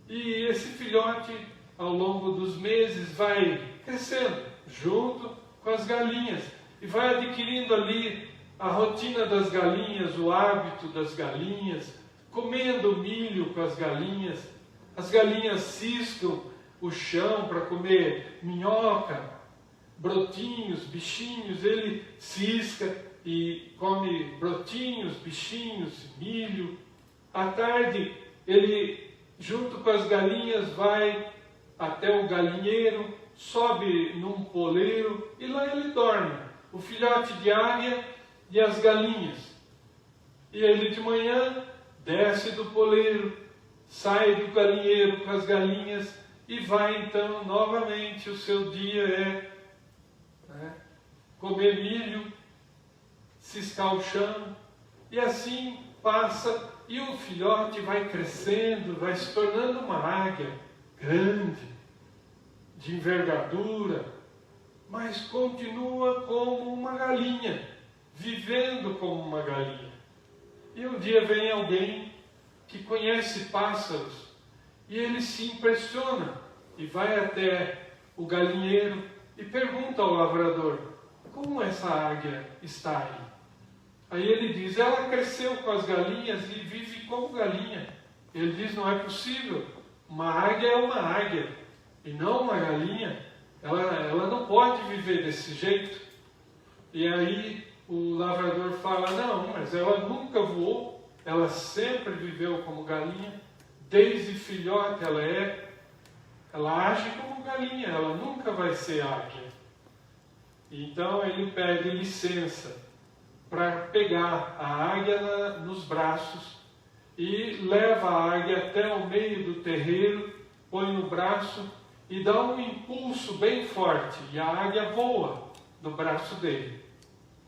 E esse filhote, ao longo dos meses, vai crescendo junto com as galinhas. E vai adquirindo ali a rotina das galinhas, o hábito das galinhas, comendo milho com as galinhas. As galinhas ciscam o chão para comer minhoca, brotinhos, bichinhos. Ele cisca e come brotinhos, bichinhos, milho. À tarde, ele, junto com as galinhas, vai até o galinheiro, sobe num poleiro e lá ele dorme. O filhote de águia e as galinhas. E ele de manhã desce do poleiro, sai do galinheiro com as galinhas e vai então novamente. O seu dia é comer milho, ciscar o chão, e assim passa, e o filhote vai crescendo, vai se tornando uma águia grande, de envergadura, mas continua como uma galinha, vivendo como uma galinha. E um dia vem alguém que conhece pássaros, e ele se impressiona, e vai até o galinheiro e pergunta ao lavrador: como essa águia está aí? Aí ele diz: ela cresceu com as galinhas e vive como galinha. Ele diz: não é possível, uma águia é uma águia, e não uma galinha. Ela não pode viver desse jeito. E aí o lavrador fala: não, mas ela nunca voou, ela sempre viveu como galinha, desde filhote ela age como galinha, ela nunca vai ser águia. Então ele pede licença para pegar a águia nos braços e leva a águia até o meio do terreiro, põe no braço e dá um impulso bem forte, e a águia voa no braço dele.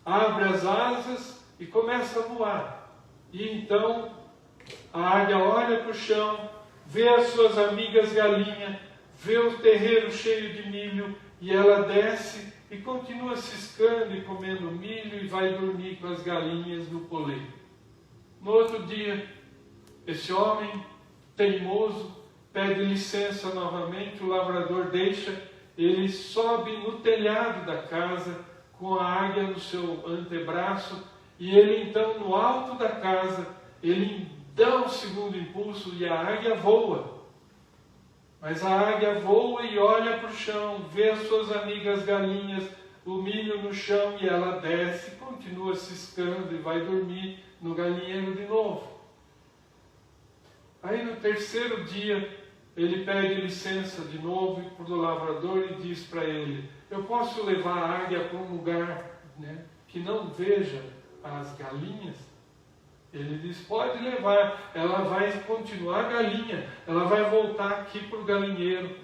Abre as asas e começa a voar. E então a águia olha para o chão, vê as suas amigas galinhas, vê o terreiro cheio de milho, e ela desce e continua ciscando e comendo milho e vai dormir com as galinhas no poleiro. No outro dia, esse homem teimoso pede licença novamente, o lavrador deixa, ele sobe no telhado da casa com a águia no seu antebraço, e ele então, no alto da casa, ele dá um segundo impulso e a águia voa. Mas a águia voa e olha para o chão, vê as suas amigas galinhas, o milho no chão, e ela desce, continua ciscando e vai dormir no galinheiro de novo. Aí no terceiro dia, ele pede licença de novo para o lavrador e diz para ele: eu posso levar a águia para um lugar que não veja as galinhas? Ele diz: pode levar, ela vai continuar galinha, ela vai voltar aqui para o galinheiro.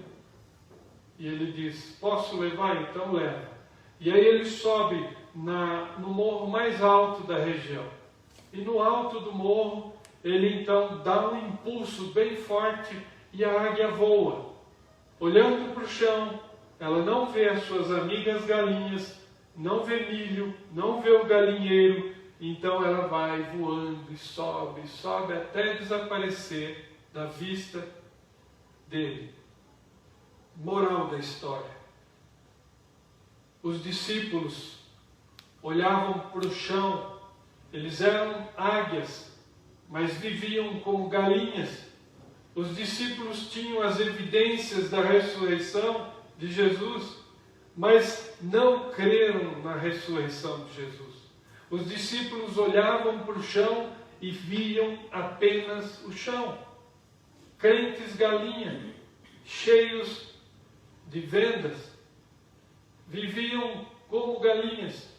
E ele diz: posso levar? Então leva. E aí ele sobe no morro mais alto da região. E no alto do morro, ele então dá um impulso bem forte e a águia voa. Olhando para o chão, ela não vê as suas amigas galinhas, não vê milho, não vê o galinheiro. Então ela vai voando e sobe até desaparecer da vista dele. Moral da história: os discípulos olhavam para o chão, eles eram águias, mas viviam como galinhas. Os discípulos tinham as evidências da ressurreição de Jesus, mas não creram na ressurreição de Jesus. Os discípulos olhavam para o chão e viam apenas o chão. Crentes galinha, cheios de vendas, viviam como galinhas.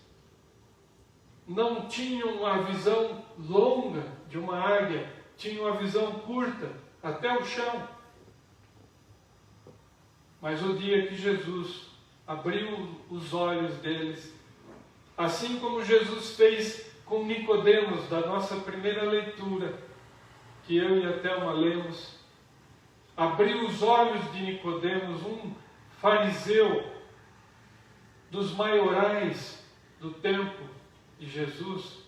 Não tinham a visão longa de uma águia, tinham a visão curta, até o chão. Mas o dia que Jesus abriu os olhos deles, assim como Jesus fez com Nicodemos, da nossa primeira leitura, que eu e a Thelma lemos, abriu os olhos de Nicodemos, um fariseu dos maiorais do tempo de Jesus,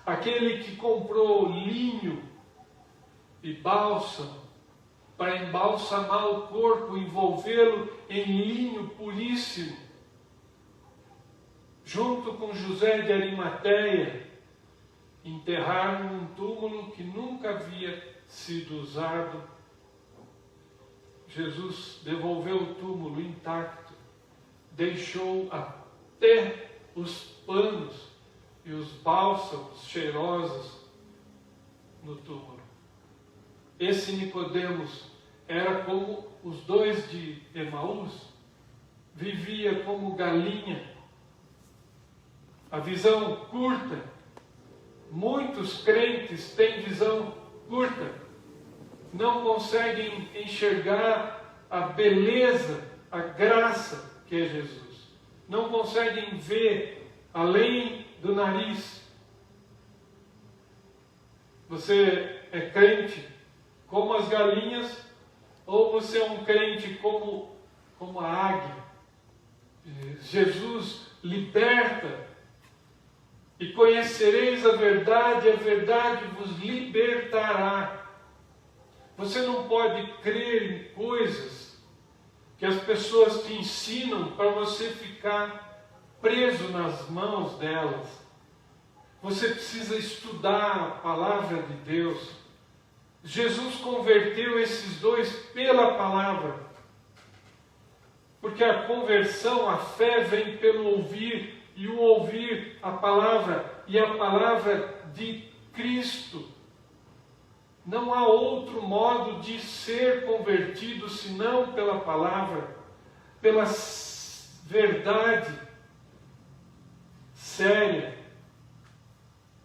aquele que comprou linho e bálsamo para embalsamar o corpo, envolvê-lo em linho puríssimo, junto com José de Arimateia, enterraram num túmulo que nunca havia sido usado. Jesus devolveu o túmulo intacto, deixou até os panos e os bálsamos cheirosos no túmulo. Esse Nicodemos era como os dois de Emaús, vivia como galinha, a visão curta. Muitos crentes têm visão curta, não conseguem enxergar a beleza, a graça que é Jesus. Não conseguem ver além do nariz. Você é crente como as galinhas, ou você é um crente como a águia? Jesus liberta. E conhecereis a verdade vos libertará. Você não pode crer em coisas que as pessoas te ensinam para você ficar preso nas mãos delas. Você precisa estudar a palavra de Deus. Jesus converteu esses dois pela palavra. Porque a conversão, a fé vem pelo ouvir, e o ouvir a palavra, e a palavra de Cristo. Não há outro modo de ser convertido senão pela palavra, pela verdade séria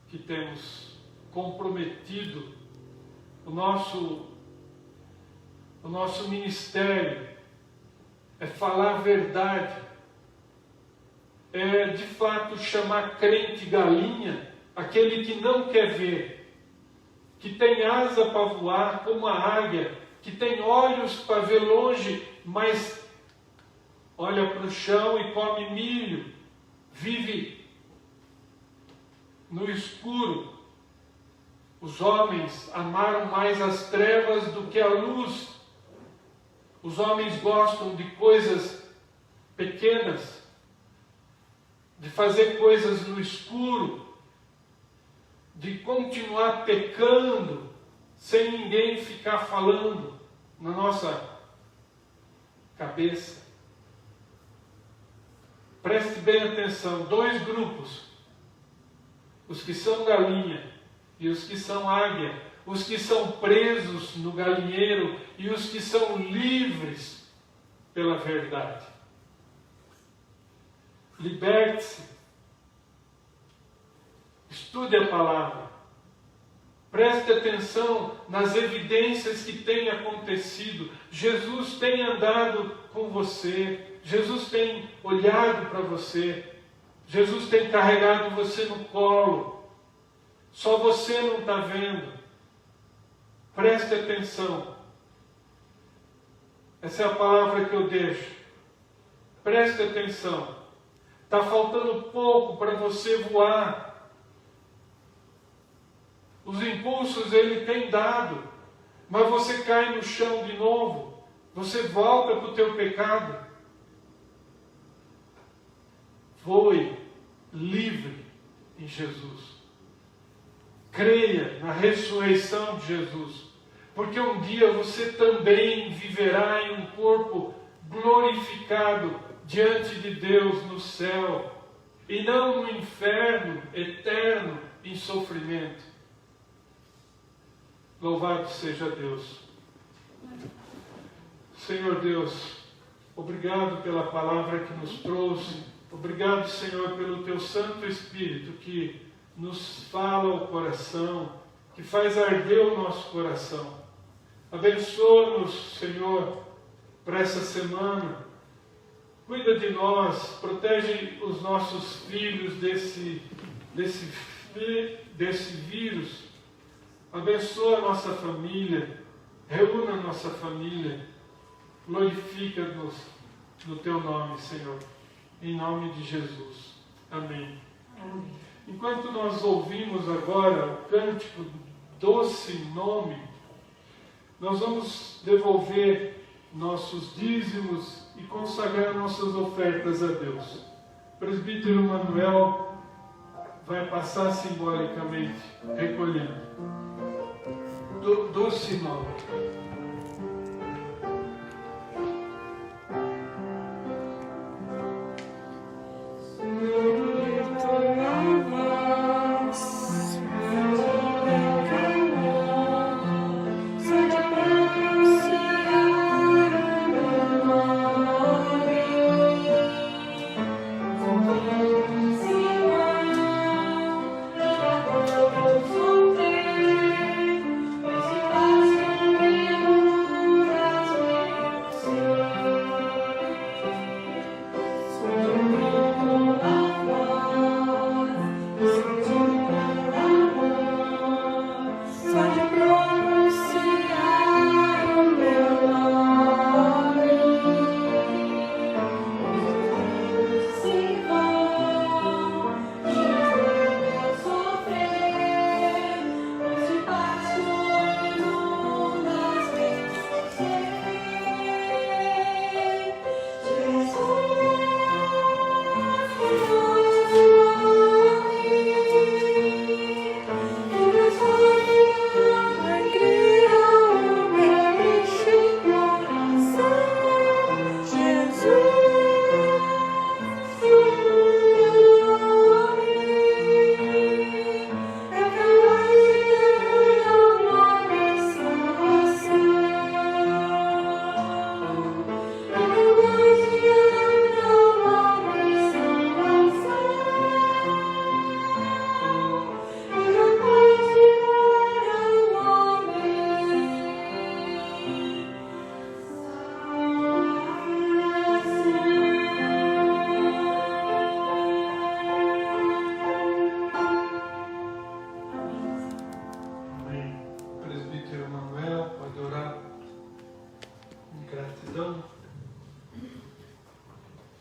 que temos comprometido o nosso ministério. É falar a verdade. É de fato chamar crente galinha, aquele que não quer ver, que tem asa para voar como a águia, que tem olhos para ver longe, mas olha para o chão e come milho, vive no escuro. Os homens amaram mais as trevas do que a luz. Os homens gostam de coisas pequenas, de fazer coisas no escuro, de continuar pecando, sem ninguém ficar falando na nossa cabeça. Preste bem atenção, 2 grupos, os que são galinha e os que são águia, os que são presos no galinheiro e os que são livres pela verdade. Liberte-se. Estude a palavra. Preste atenção nas evidências que têm acontecido. Jesus tem andado com você. Jesus tem olhado para você. Jesus tem carregado você no colo. Só você não está vendo. Preste atenção. Essa é a palavra que eu deixo. Preste atenção. Está faltando pouco para você voar. Os impulsos Ele tem dado, mas você cai no chão de novo. Você volta para o teu pecado. Voe livre em Jesus. Creia na ressurreição de Jesus, porque um dia você também viverá em um corpo glorificado diante de Deus no céu, e não no inferno eterno em sofrimento. Louvado seja Deus. Senhor Deus, obrigado pela palavra que nos trouxe. Obrigado, Senhor, pelo Teu Santo Espírito que nos fala o coração, que faz arder o nosso coração. Abençoa-nos, Senhor, para essa semana. Cuida de nós, protege os nossos filhos desse vírus. Abençoa a nossa família. reúna a nossa família, glorifica-nos no Teu nome, Senhor, em nome de Jesus. Amém. Amém. Enquanto nós ouvimos agora o cântico Doce Nome, nós vamos devolver nossos dízimos e consagrar nossas ofertas a Deus. O presbítero Manuel vai passar simbolicamente recolhendo. Doce Nome.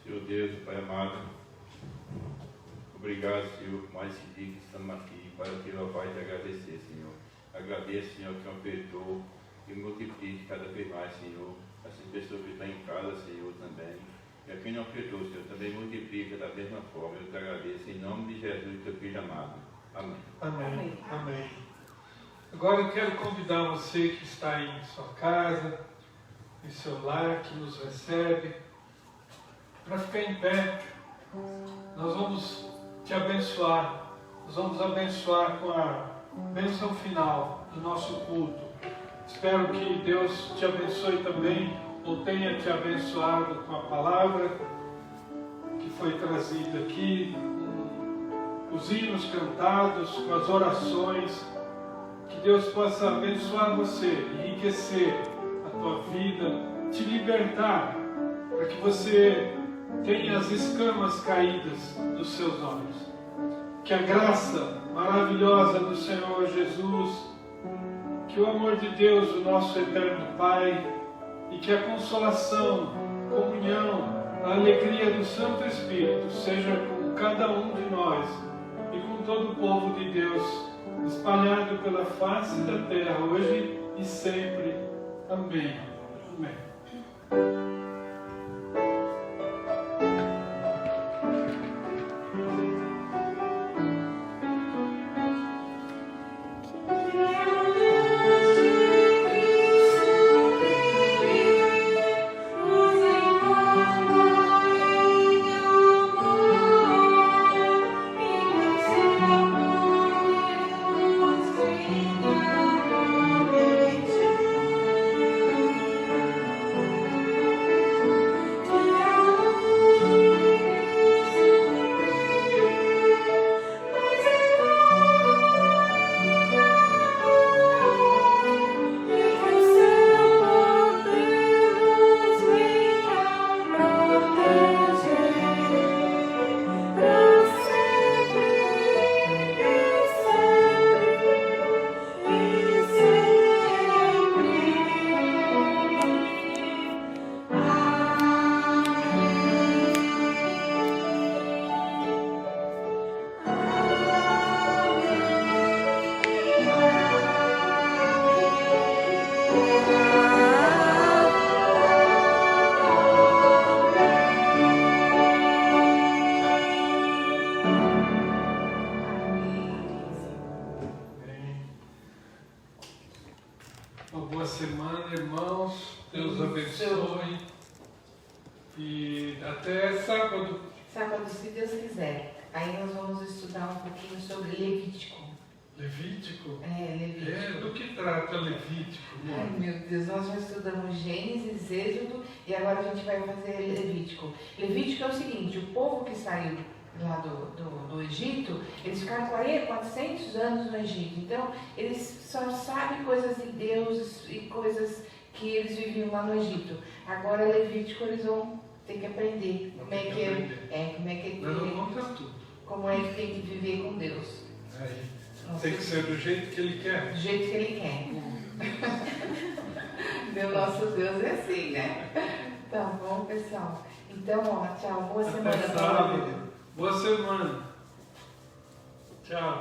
Senhor Deus, Pai amado, obrigado, Senhor, por mais esse dia que estamos aqui para te louvar e te agradecer, Senhor. Agradeço, Senhor, que aumentou e multiplique cada vez mais, Senhor, essas pessoas que estão em casa, Senhor, também. E a quem não aumentou, Senhor, também multiplica da mesma forma. Eu te agradeço em nome de Jesus, teu Filho amado. Amém. Amém. Amém. Agora eu quero convidar você que está aí em sua casa, em seu lar, que nos recebe, para ficar em pé. Nós vamos te abençoar. Nós vamos abençoar com a bênção final do nosso culto. Espero que Deus te abençoe também, ou tenha te abençoado com a palavra que foi trazida aqui, com os hinos cantados, com as orações. Que Deus possa abençoar você, enriquecer a tua vida, te libertar, para que você tenha as escamas caídas dos seus olhos. Que a graça maravilhosa do Senhor Jesus, que o amor de Deus, o nosso eterno Pai, e que a consolação, comunhão, a alegria do Santo Espírito seja com cada um de nós e com todo o povo de Deus, espalhado pela face da terra, hoje e sempre. Amém. Amém. Uma boa semana, irmãos. Deus abençoe. E até sábado. Sábado, se Deus quiser. Aí nós vamos estudar um pouquinho sobre Levítico. Levítico? Levítico. Do que trata Levítico? Ai, meu Deus, nós já estudamos Gênesis, Êxodo e agora a gente vai fazer Levítico. Levítico é o seguinte, o povo que saiu lá do Egito, eles ficaram 400 anos no Egito. Então, eles só sabem coisas de Deus e coisas que eles viviam lá no Egito. Agora, Levítico, eles vão ter que aprender como é que tem que viver com Deus. Tem que ser do jeito que Ele quer. Do jeito que Ele quer. Meu nosso Deus é assim, né? Tá bom, pessoal. Então, ó, tchau. Boa semana. Boa semana. Tchau.